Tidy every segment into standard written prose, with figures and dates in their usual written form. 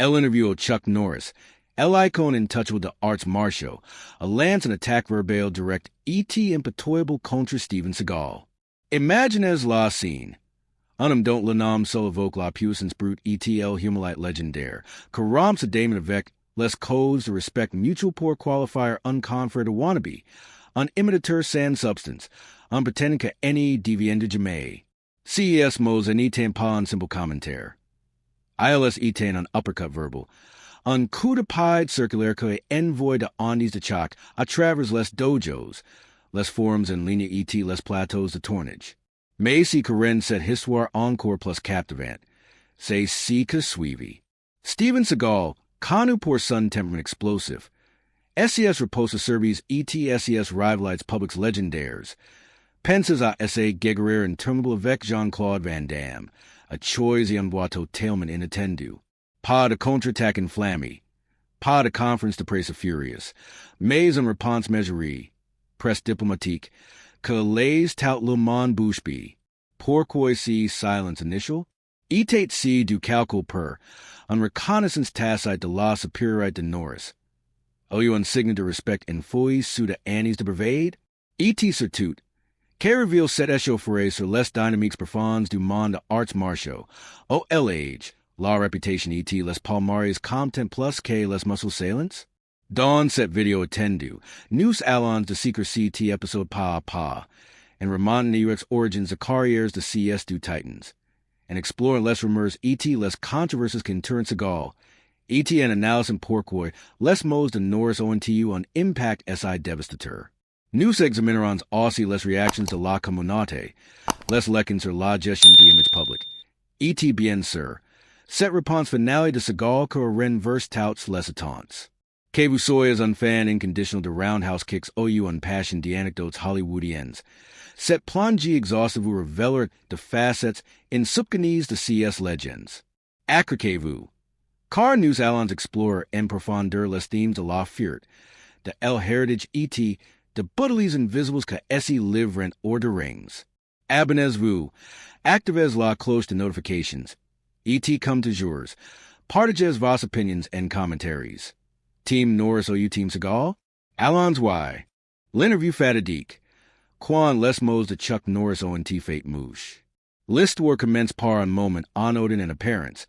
L interview of Chuck Norris. L icon in touch with the arts martial. A lance and attack verbal direct E.T. impetoyable contre Steven Seagal. Imagine as la scene. Unum don't lanam so evoke la puissance brute E.T.L. humanite legendaire. Karam sa daemon avec les codes de respect mutual pour qualifier unconfred a wannabe. Un imitateur sans substance. Un pretending que any deviende jamais. CES mos en etain pas un simple commentaire. ILS etain un uppercut verbal. Un coup de pied circulaire que envoy de ondis de choc à travers les dojos, les forums en ligne et les plateaux de tournage. Mais si Karen cette histoire encore plus captivante, c'est si que suivi. Steven Seagal, connu pour son temperament explosive. SES repose service ETSES rivalites publics legendaires. Penses à essayer guérir interminable avec Jean-Claude Van Damme, a choice et un voix totalement inattendu. Pas de contre-attaque inflammé. Pas de conférence de presse furious. Mais en réponse mesurée. Presse diplomatique. Que les tout le monde bouche bee. Pourquoi si silence initial? Etate si du calcul per. En reconnaissance tacite de la superiorité de Norris. Ou un signe de respect en fouille sous de années de brevade? Et surtout. Que reveal cet échauffouré sur les dynamiques profondes du monde arts martiaux. O l'âge. La reputation et les palmares content plus que les muscles saillants? Dans cette vidéo attendu, nous allons de secrecy episode pas à pas, and remonter les origins de carrières de CS du Titans, and explore les rumeurs et les controversies qu'entourent Seagal, et en analysant pourquoi les mots de Norris ont eu un impact si dévastateur. Nous examinerons aussi les réactions de la communauté, les leçons sur la gestion d'image publique, et bien sûr, cette réponse finale de Seagal que renverse toutes les attentes. Que vous soyez un fan inconditionnel de roundhouse kicks ou un passion d'anecdotes hollywoodiennes, cette plongée exhaustive vous révèlera de facettes insupconnues de CS legends. Accroquez-vous, car nous allons explorer en profondeur les themes de la fierté, de el heritage et de bouteilles invisibles que essaient livrent hors de rings. Abonnez-vous, activez la cloche de notifications. Et comme toujours, partagez vos opinions and commentaries. Team Norris ou Team Seagal? Allons y. L'interview fatidique. Quan les mots de Chuck Norris ont fait mouche. L'histoire commence par un moment anodin en apparence.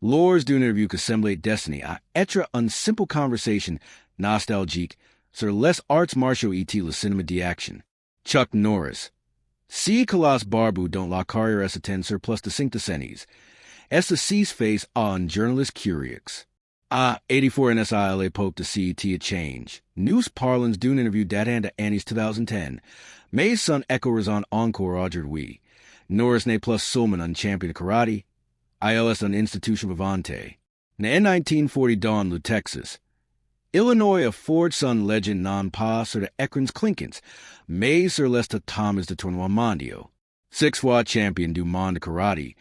Lors d'une interview que semblait destinée à être une simple conversation nostalgique sur les arts martiaux et le cinéma d'action. Chuck Norris. Si que las barbu dont la carrière s'étend sur plus de 5 décennies, est the cease face à un journaliste curieux. À 84 NSI à l'époque de CET a change. Nous parlons d'une interview datant de années 2010, mais son écho résonne encore aujourd'hui. Norris n'est plus seulement un champion de karaté, il est une institution vivante. En 1940 dans le Texas, Illinois a forged son legend non pas sur de écrans clinkants, mais sur les tatamis de tournois mondiaux. 6 fois champion du monde de karaté,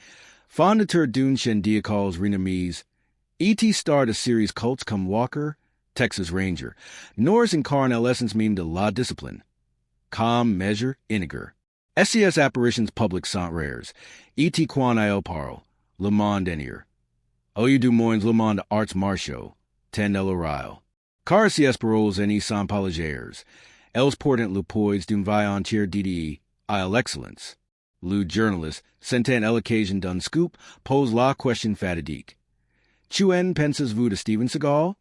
fondateur d'une chaîne diacals renommées, E.T. starred a series cults comme Walker, Texas Ranger. Norris incarne l'essence même de la discipline. Calm, measure, iniger. SES apparitions publiques sont rares. E.T. quan il parle. Le monde enier. Ou du moins le monde arts martiaux. Ten el oral. Car SES paroles en sont pas légères. Els portent le poids d'une vie entière dédiée à l'excellence. Le journaliste, sentant l'occasion d'un scoop, pose la question fatidique. Chuen pensez-vous de Steven Seagal?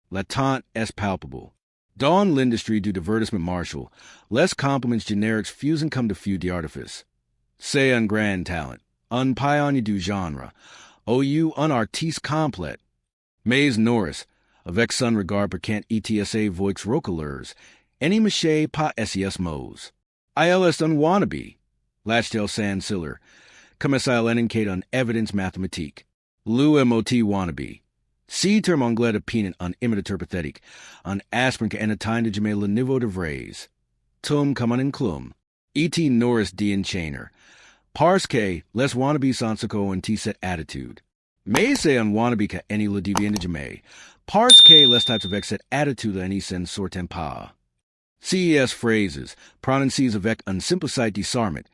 L'attente est palpable. Dans l'industrie du divertissement martial, les compliments génériques fusent comme de feud d'artifice. C'est un grand talent, un pionnier du genre, ou un artiste complet. Mais Norris, avec son regard pour quand ETSA voix roqueleurs, any maché pas SES mots. Il est un wannabe. Lachtel sans siller, comme ça l'indique en evidence mathématique. Le MOT wannabe. Si terme anglais de peanut un imitateur pathétique, un aspirin que en atteint de jamais le niveau de vraise. Tum comme un enclum. E.T. Norris d'en chainer. Parce que les wannabes sont ce qu'ont cette attitude. Mais c'est un wannabe que any le devient de jamais. Parce que les types avec cette attitude any sen sortent pas. CES phrases, prononcées avec un simplicité disarmant,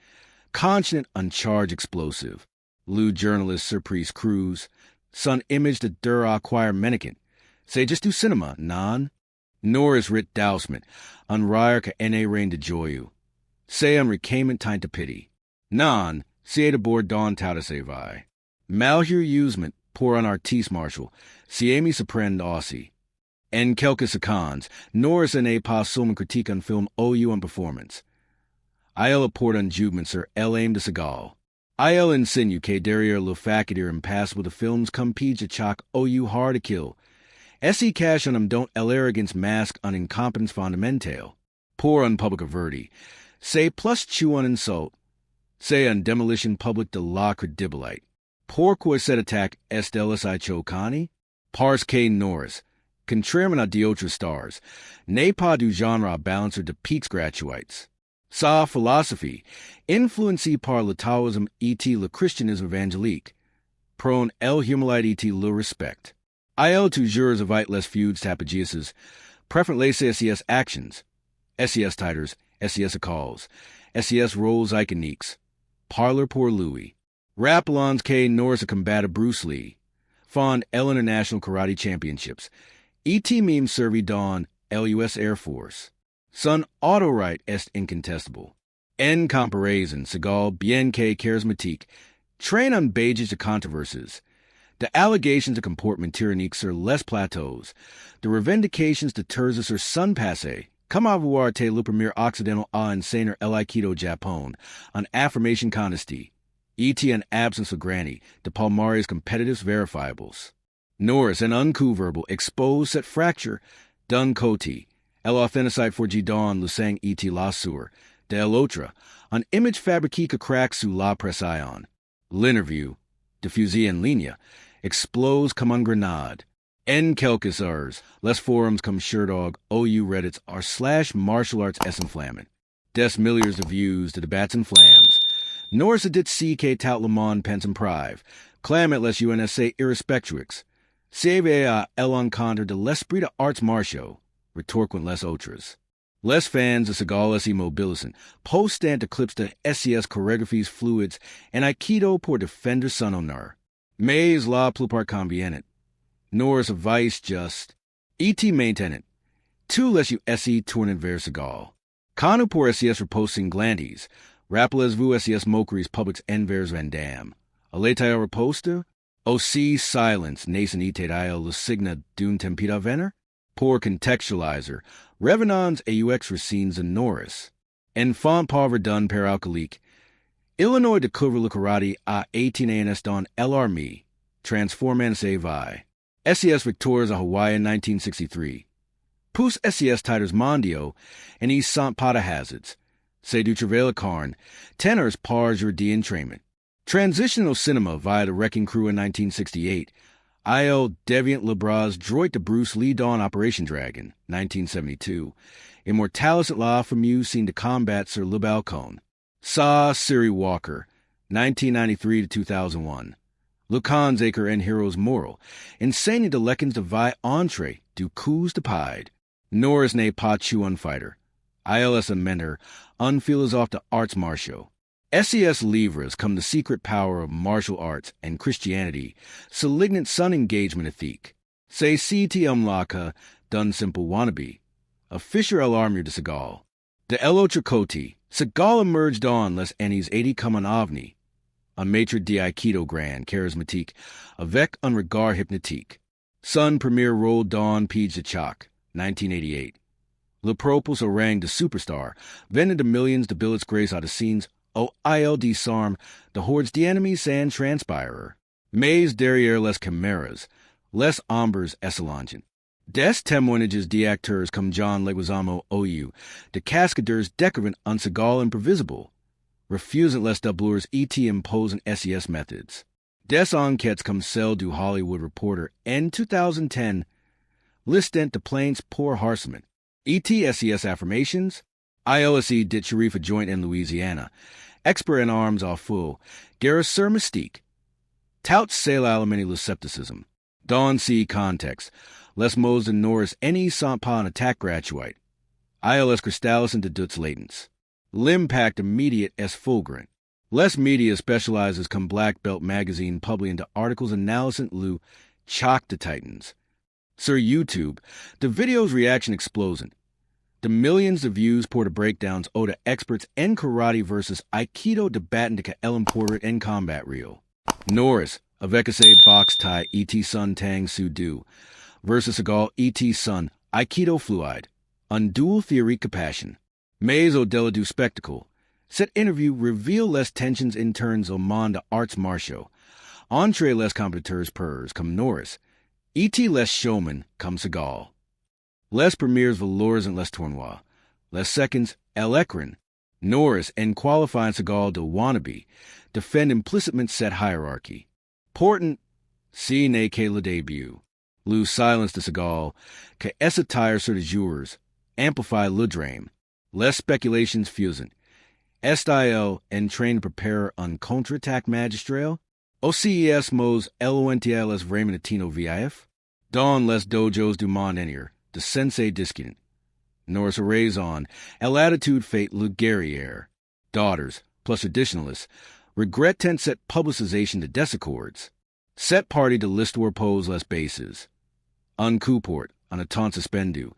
consonant un charge explosive. Le journalist surprise cruise, Son image the dur acquire menniken. Say just do cinema, non. Norris writ dousement, unrire ka ene rain de joyu. Say unrecayment time to pity. Non, see de board dawn tauta se vi. Malheur usement, poor on artiste marshal, siemi surprend aussie. En quelques seconds, Norris and a pas sum critique on film OU on performance. Il apport on jubement sir L aim de Seagal. Il insinu que derrière le faculté impassable de films comme pige de choc OU hard to kill. Se cash on don't l'arrogance mask on incompetence fondamentale. Poor on public averti. Say plus chew on insult. Say on demolition public de la credibilite. Pourquoi set attack estelis I chocani? Pars K. Norris. Contrairement à d'autres stars. N'est pas du genre balancer de peaks gratuites. Sa philosophy. Influencé par le Taoisme et le christianisme évangélique. Prône el humilite et le respect. Il toujours evite les feuds tapagiases. Preferent les SES actions. SES titers. SES calls. SES roles iconiques. Parlor pour Louis. Rappelons K. Norris a combat Bruce Lee. Fond L International Karate Championships. ET meme servi don LUS Air Force. Son auto right est incontestable. En comparaison, Seagal bien que charismatique. Train on bages de controversies. The allegations of comportement tyrannique sur les plateaux. The revendications de terza sur sun passé. Comme avoir te le premier occidental à enseigner l'aikido Japon. On affirmation honesty. ET an absence of granny. De Palmares competitives verifiables. Norris an uncool verbal expose set fracture. Dun coti. El authenticite for Gidon Lusang et la sur. De l'autre. An image fabrique crack sous la pression. L'interview. Diffusie en ligne. Explose comme un grenade. En quelques heures, les forums comme Sherdog, OU Reddits are / martial arts inflammant. Des milliers de views, de debats and flams. Norris dit si que tout le monde pense en prive. Clamet les UNSA irrespectuix. Save a l'encontre de l'esprit de arts martiaux. Retorquent les autres. Les fans de Seagal et mobilisant. Post-stant eclipse de SES choreographies fluids and Aikido pour defender son honneur. Mais la plupart conviennent. Norris vice just. Et maintenant. Tous les USE tournent vers Seagal. Quand pour SES reposing glandis. Rappelez-vous SES moqueries publics envers Van Damme. Aletaio reposta? Aussi silence nascent itadaio le signa d'un tempida vener? Pour contextualizer. Revenons AUX racines en Norris. Enfant pauvre dun per alcoolique. Illinois découvre le karate à 18 ans dans l'armée. Transformant se vi. SES victors à Hawaii in 1963. Pus SES titers mondio and East Sant Pata hazards. Se du travail carn. Tenors par jour d'entraînement. Transitional cinema via the Wrecking Crew in 1968. Il Deviant Le Bras droit de Bruce Lee Dawn Operation Dragon, 1972. Immortalis at la famille seen to combat sur le balcon. Sa Siri Walker, 1993 to 2001. Lucan's Acre and Heroes Moral. Insane de Lekins de Vi Entree du Coups de Pied. Norris ne pas chu fighter. ILS amender, unphilosoph de arts martiaux. SES livres come the secret power of martial arts and Christianity, salignant sun engagement ethique. Se CT umlaka, done simple wannabe. A Fisher el armure de Seagal. De Elo Tricoti, Seagal emerged on les années 80 comme un ovni. Un maître d'Aikido grand, charismatique, avec un regard hypnotique. Sun premier role Dawn Page de Choc, 1988. Le propos orang de superstar, vended to millions de billets grace out of scenes, ILD Sarm, the hordes the enemies and transpirer. Maze derrière les chimeras, les ombres esselongen. Des témoignages d'acteurs comme John Leguizamo OU, de cascadeurs décovant un Seagal improvisable, refusant les doublures et imposing SES methods. Des enquêtes comme celle du Hollywood Reporter in 2010, listent de plaintes pour harcèlement. SES affirmations, ILSE dit Sharif a joint in Louisiana, expert in arms au feu, guerre sur mystique. Tout c'est l'alimony le scepticism. Don C context, les mots de Norris any sont pas an attack gratuite. ILS crystallis into duts latents. L'impact immediate es fulgurant. Less media specializes come Black Belt magazine publishing into articles analysing Lu Chock the Titans. Sir YouTube, the video's reaction explosion. The millions of views pour the breakdowns owe to experts in karate versus Aikido debating the Ellen Porter in combat reel. Norris, Avekase Box Thai E.T. Sun Tang Su Du versus Seagal E.T. Sun Aikido Fluid. Undual Theory Compassion. Mays Odella Du Spectacle. Set interview reveal less tensions in turns Oman the arts martial. Entree less competitors pers come Norris. E.T. less showman come Seagal. Less premiers Valors and less tournois. Less seconds El Ekran. Norris and qualifying Seagal de wannabe. Defend implicitment set hierarchy. Portent. C. Ne que le debut. Lose silence to Seagal. Que essa tire sur de joueurs. Amplify le drame. Less speculations fusion. SIL and train to prepare on counterattack magistral. OCES Mos LONTL as Raymond Atino VIF. Dawn less dojos du monde entier. The sensei discipline. Norris raison. El attitude fate le guerriere. Daughters, plus traditionalists. Regret tent set publicization to desaccords. Set party to list war pose less bases. Uncouport, on a ton suspendu.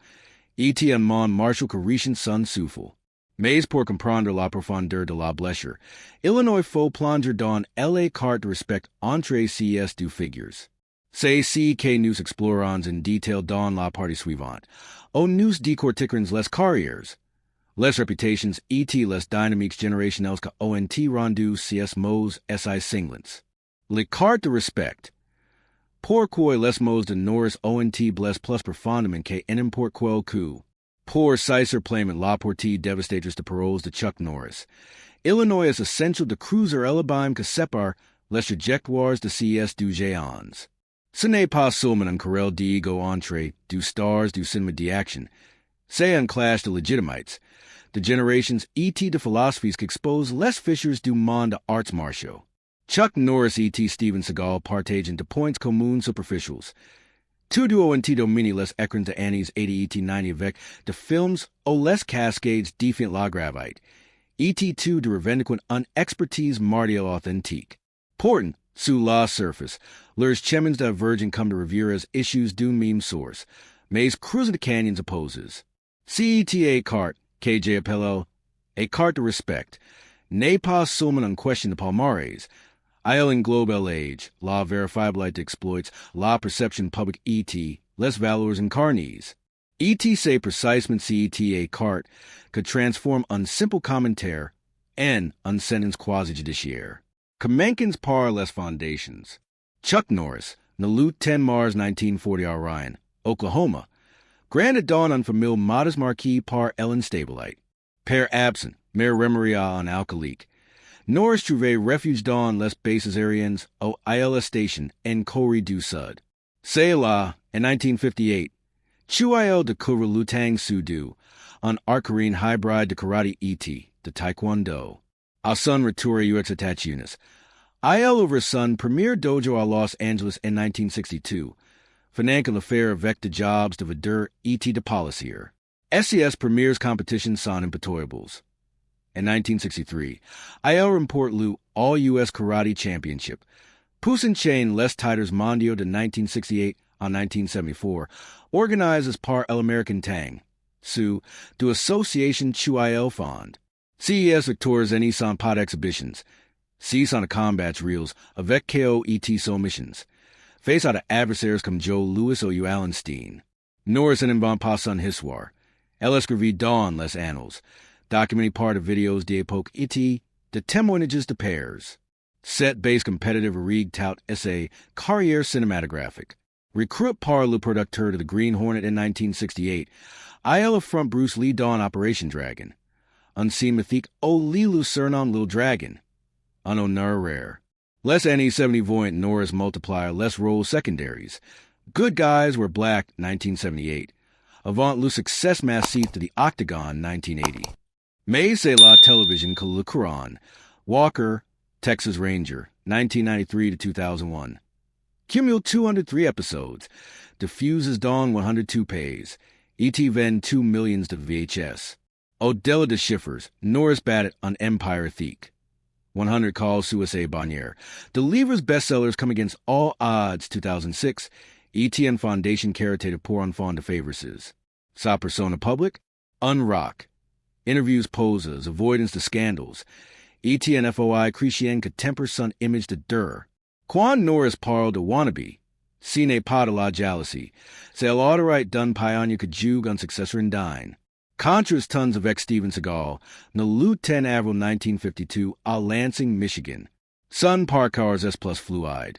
E.T. en mon Marshall Carishan Sun Sufel. Mais pour comprendre la profondeur de la blessure. Illinois faux plonger dans L.A. carte de respect entre CS du figures. C'est C. que nous explorons in detail dans la partie suivante. O nous décortiquerons les carrières. Less reputations, E.T. less dynamiques generationnels que ONT rendu CS Mos SI singlets. Les cartes de respect. Pourquoi les mots de Norris ONT bless plus profondément que n'import quel coup. Pour Sicer playment la portée devastators de paroles de Chuck Norris. Illinois is essential de cruiser elabime que sépare les trajectoires de CS du géants. Ce n'est pas seulement un querelle d'ego entre du stars du cinéma d'action. C'est un clash de legitimites. The generations E.T. de philosophies qu'expose les fissures du monde arts martiaux. Chuck Norris E.T. Steven Seagal partage into points communes superficials. Two duo and Tito mini les écrans de Annie's 80 E.T. 90 avec de films o les cascades defiant la gravite. E.T. 2 de revendiquant un expertise martial authentique. Portent, sous la surface, lures chemins divergent come to revere as issues du meme source. Mais cruising the canyons opposes. CETA carte, KJ Appello, a carte de respect. N'est pas seulement un question de palmarès. Il englobe l'age, la verifiabilité exploits, la perception public E.T., les valeurs incarnées. E.T. say precisement CETA carte could transform un simple commentaire en un sentence quasi-judiciaire. Kamenkins par les foundations. Chuck Norris, Nalut 10 Mars 1940 Ryan, Oklahoma. Granted dawn on famille modest marquis par Ellen Stabilite. Père absent, mère remeria en alcoolique. Norris trouvé refuge dans les bases aériennes au ILS station en Corée du Sud. C'est là, in 1958, Chuil de Kura Lutang Sudu, un arcarine hybrid de karate E.T., de taekwondo. A son retour UX attach units. IL over Sun premier dojo à Los Angeles in 1962. Financial affair avec de jobs de Vadur E.T. de policier. SES premiers competition son impetoyables. In 1963, IL report Lu All-U.S. Karate Championship. Pusin Chain Les Titers Mondio de 1968 on 1974, organized as par El American Tang. Su, du Association Chu IL Fond. CES Victors and Isan Pod Exhibitions. Cease on the combats reels, avec KO ET so missions. Face out of adversaries come Joe Louis ou Allenstein. Norris and Bon Passon Hiswar. El Escrivi Dawn Les Annals. Documenting part of videos d'époque E.T., de témoignages de pairs. Set-based competitive rig tout essay carrière cinematographic. Recruit par le producteur de the Green Hornet in 1968. IL affront Bruce Lee Dawn Operation Dragon. Unseen mythique O Lilu Surnom Lil Dragon. Unhonor rare. Less NE70 Voyant Norris multiplier less role secondaries. Good Guys Were Black 1978. Avant le success massif to the Octagon 1980. Mais c'est la television que le Quran. Walker, Texas Ranger, 1993 to 2001. Cumul 203 episodes. Diffuses Dawn 102 pays. E.T. Ven 2 millions to VHS. Odella de Schiffers, Norris Batted on Empire Thiek. 100 Calls Suicide Bonnier. The Livres bestsellers come against all odds 2006. Etienne Foundation Caritative pour enfants de favorises. Sa persona public. Unrock. Interviews poses. Avoidance to scandals. Etienne FOI Christian que temper son image de dur. Quan Norris parle de wannabe. Sine pas de la jalousie. C'est l'autorite done pioneer que jugue un successor in dine. Contras tons of ex-Steven Seagal, no Lieu 10 Avril 1952, à Lansing, Michigan. Sun Parcars S plus fluide.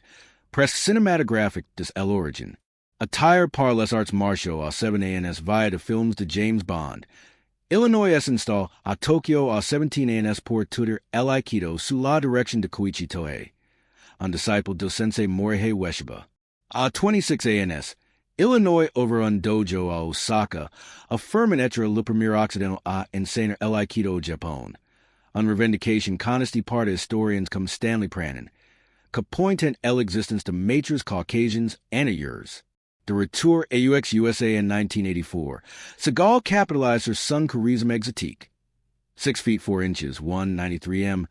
Press cinematographic des l'origine. Attire par les arts martiaux à 7 ANS via de films de James Bond. Illinois S install à Tokyo à 17 ANS pour tutor l'Aikido sous la direction de Koichi Toei. Un disciple de Sensei Morihei Ueshiba. À 26 ANS, Illinois over un dojo à Osaka, affirmant être le premier occidental à enseigner l'Aikido au Japon. On revendication honesty part historians comme Stanley Pranin, que pointent l'existence de maîtres Caucasians and yours. The retour AUX USA in 1984. Seagal capitalized her son charisme exotique. 6 feet 4 inches, 193 m.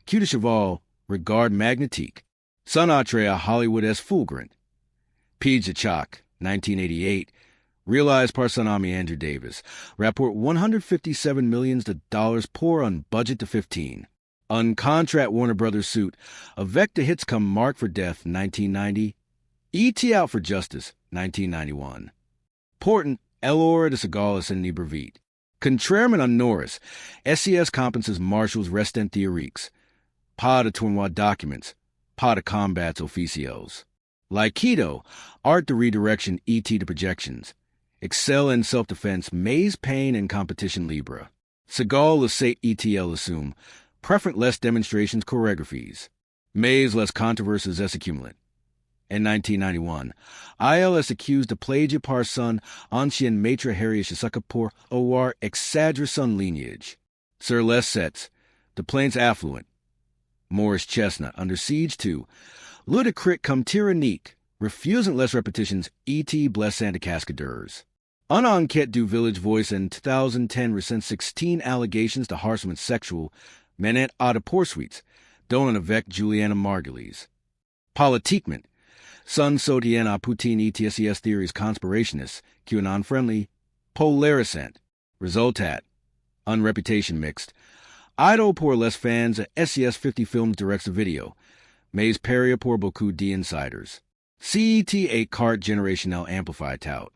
Cue de cheval, regard magnétique. Son entrée à Hollywood as fulgurant. Pied de Chuck, 1988. Realized par son ami Andrew Davis. Rapport $157 million pour un budget de 15. On contract Warner Brothers suit. Avec de hits come Mark for Death, 1990. E.T. Out for Justice, 1991. Portent, L'Hora de Seagal en Ibervite. Contrairement on Norris, SES compenses marshals restent théoriques. Pas de tournoi documents. Pas de combats officiels. L'Aikido, art de redirection E.T. to projections. Excel in self-defense, maze pain and competition libre. Seagal le sait ETL assume. Preferent less demonstrations choreographies. Maze less controversies as accumulate. In 1991, ILS accused de plagiat par son ancien maître Harry Shisaka pour avoir exagéré son lineage. Sur les sets, the plains affluent. Morris Chestnut under siege too. Ludicrit comme tyrannique, refusant less repetitions, E.T. blessant de cascadeurs. Un enquête du Village Voice in 2010 resent 16 allegations de harcèlement sexual, menant à de poursuites, dont un avec Juliana Margulies. Politiquement, Sun Sotien à Poutine ETSES theories conspirationists, QAnon-friendly, polarisant. Resultat, unreputation mixed. Idol pour les fans at SES 50 Films directs a video. Mais paria pour beaucoup d'insiders. CET 8 cart generational amplify tout.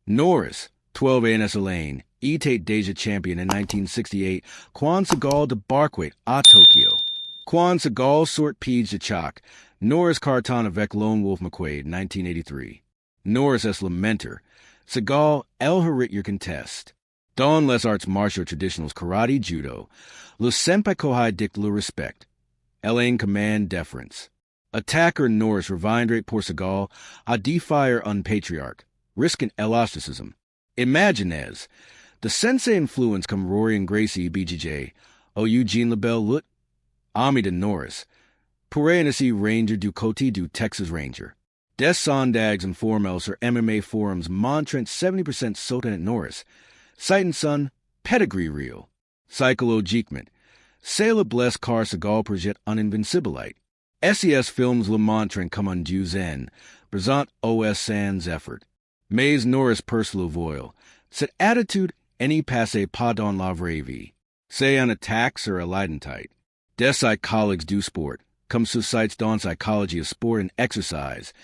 Norris, 12 ANS Elaine, E-Tate Deja champion in 1968, Quan Seagal de Barquet à Tokyo. Quan Seagal sort Piege de Chalk, Norris Carton avec Lone Wolf McQuaid, 1983. Norris as Lamenter, Seagal El Harit your contest. Don les arts martial traditionals karate judo, le senpai kohai dict le respect. Elaine command deference. Attacker Norris revindrate pour Seagal, a defier unpatriarch, risking elasticism. Imaginez, the sensei influence come Rory and Gracie BJJ, o Eugene LaBelle Lut, Ami de Norris, pour NSE Ranger du Côté du Texas Ranger. Des Sondags and Formels or MMA forums montrent 70% Sotan at Norris. Sight and Son, pedigree reel. Psychologiquement, c'est le blesse car Seagal projet un invincibilite. SES films le montrent comme un dieu zen, présent OS sans effort. Mais Norris perce le voile. Cette attitude, any passe pas dans la vraie vie. C'est un attack sur a leidentite. Des psychologues du sport, comme sites dans psychology of sport and exercise.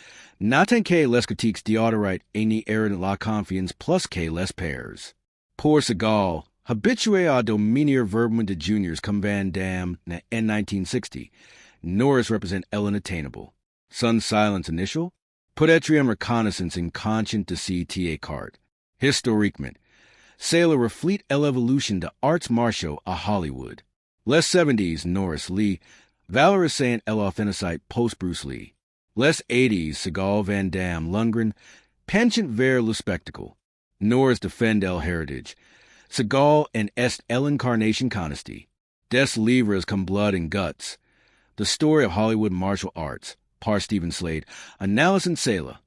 N'attend que les critiques d'autorite et ni errant la confiance plus que les pairs. Pour Seagal, habitué à dominer verbement de juniors comme Van Damme in 1960, Norris represent unattainable. Sun silence initial, peut-être un reconnaissance inconscient de CTA card. Historiquement, c'est le reflet l'évolution de arts martiaux à Hollywood. Les 70s, Norris Lee, valorisant l'authenticite post-Bruce Lee. Les 80s, Seagal, Van Damme, Lundgren, penchant vers le spectacle. Norris defend el heritage. Seagal and est l'incarnation honesty. Des livres comme Blood and Guts. The Story of Hollywood Martial Arts, par Stephen Slade, Analysis and Sela.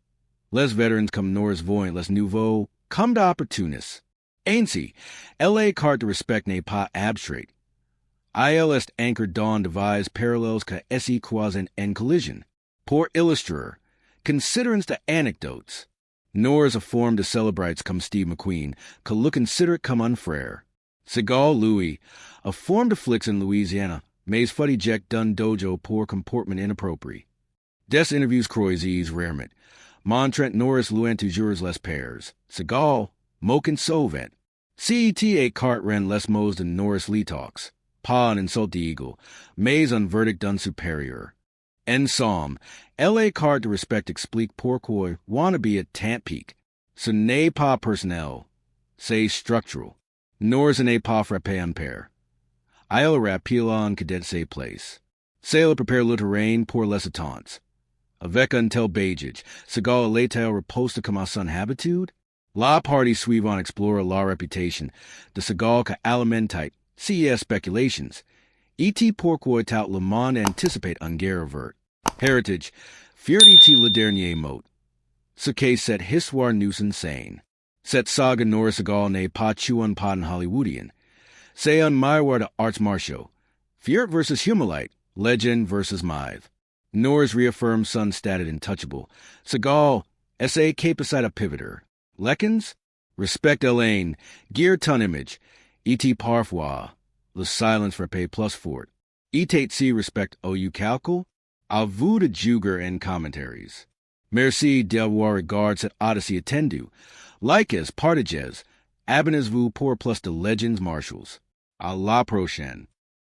Les veterans comme Norris Voyant, les nouveaux, comme d'opportunists. Ainsi, L.A. carte de respect n'est pas abstrait. Il est anchor dawn devise parallels ca esse quasen en collision. Por illustrator, considerance the anecdotes. Nor is a form to celebrites come Steve McQueen, ca look considerate come unfrere. Seagal Louis, a form to flicks in Louisiana, mais fuddy jack dun dojo pour comportment inappropriate. Des interviews croises rarement. Montrent Norris luent toujours les pairs. Seagal, moken sovent. CET a cart ren less moes than Norris Lee talks. Pa and insult the eagle. Mais un verdict done superior. En somme, L.A. card to respect explique pourquoi wannabe at tant peak. Ce n'est pas personnel. C'est structural. Nors n'est pas frappé en pair. Il rappelle en cadet ses place. Sail prepare le terrain pour les attentes. Avec un tel bagage, Seagal l'état repose comme à son habitude? La party suivre on explore la reputation. De Seagal ca alimentate, CES speculations. Et pourquoi tout le monde anticipate un guerre vert. Heritage, fiert le dernier mot. Ce qui cette histoire nous insane. Cette saga Norris Seagal n'est pas tuan pas en Hollywoodian. C'est un miroir de arts martiaux. Fiert versus Humalite, legend versus myth. Norris reaffirms son status intouchable. Seagal, essaye capacite a pivoter. Lekins, respect Elaine, gear ton image. Et parfois, le silence frappe plus fort. Et si respect ou calcul. À vous de juger en commentaries. Merci d'avoir regardé cette Odyssey attendu. Likez, partages, abonnez-vous pour plus de Legends Marshals. À la prochaine.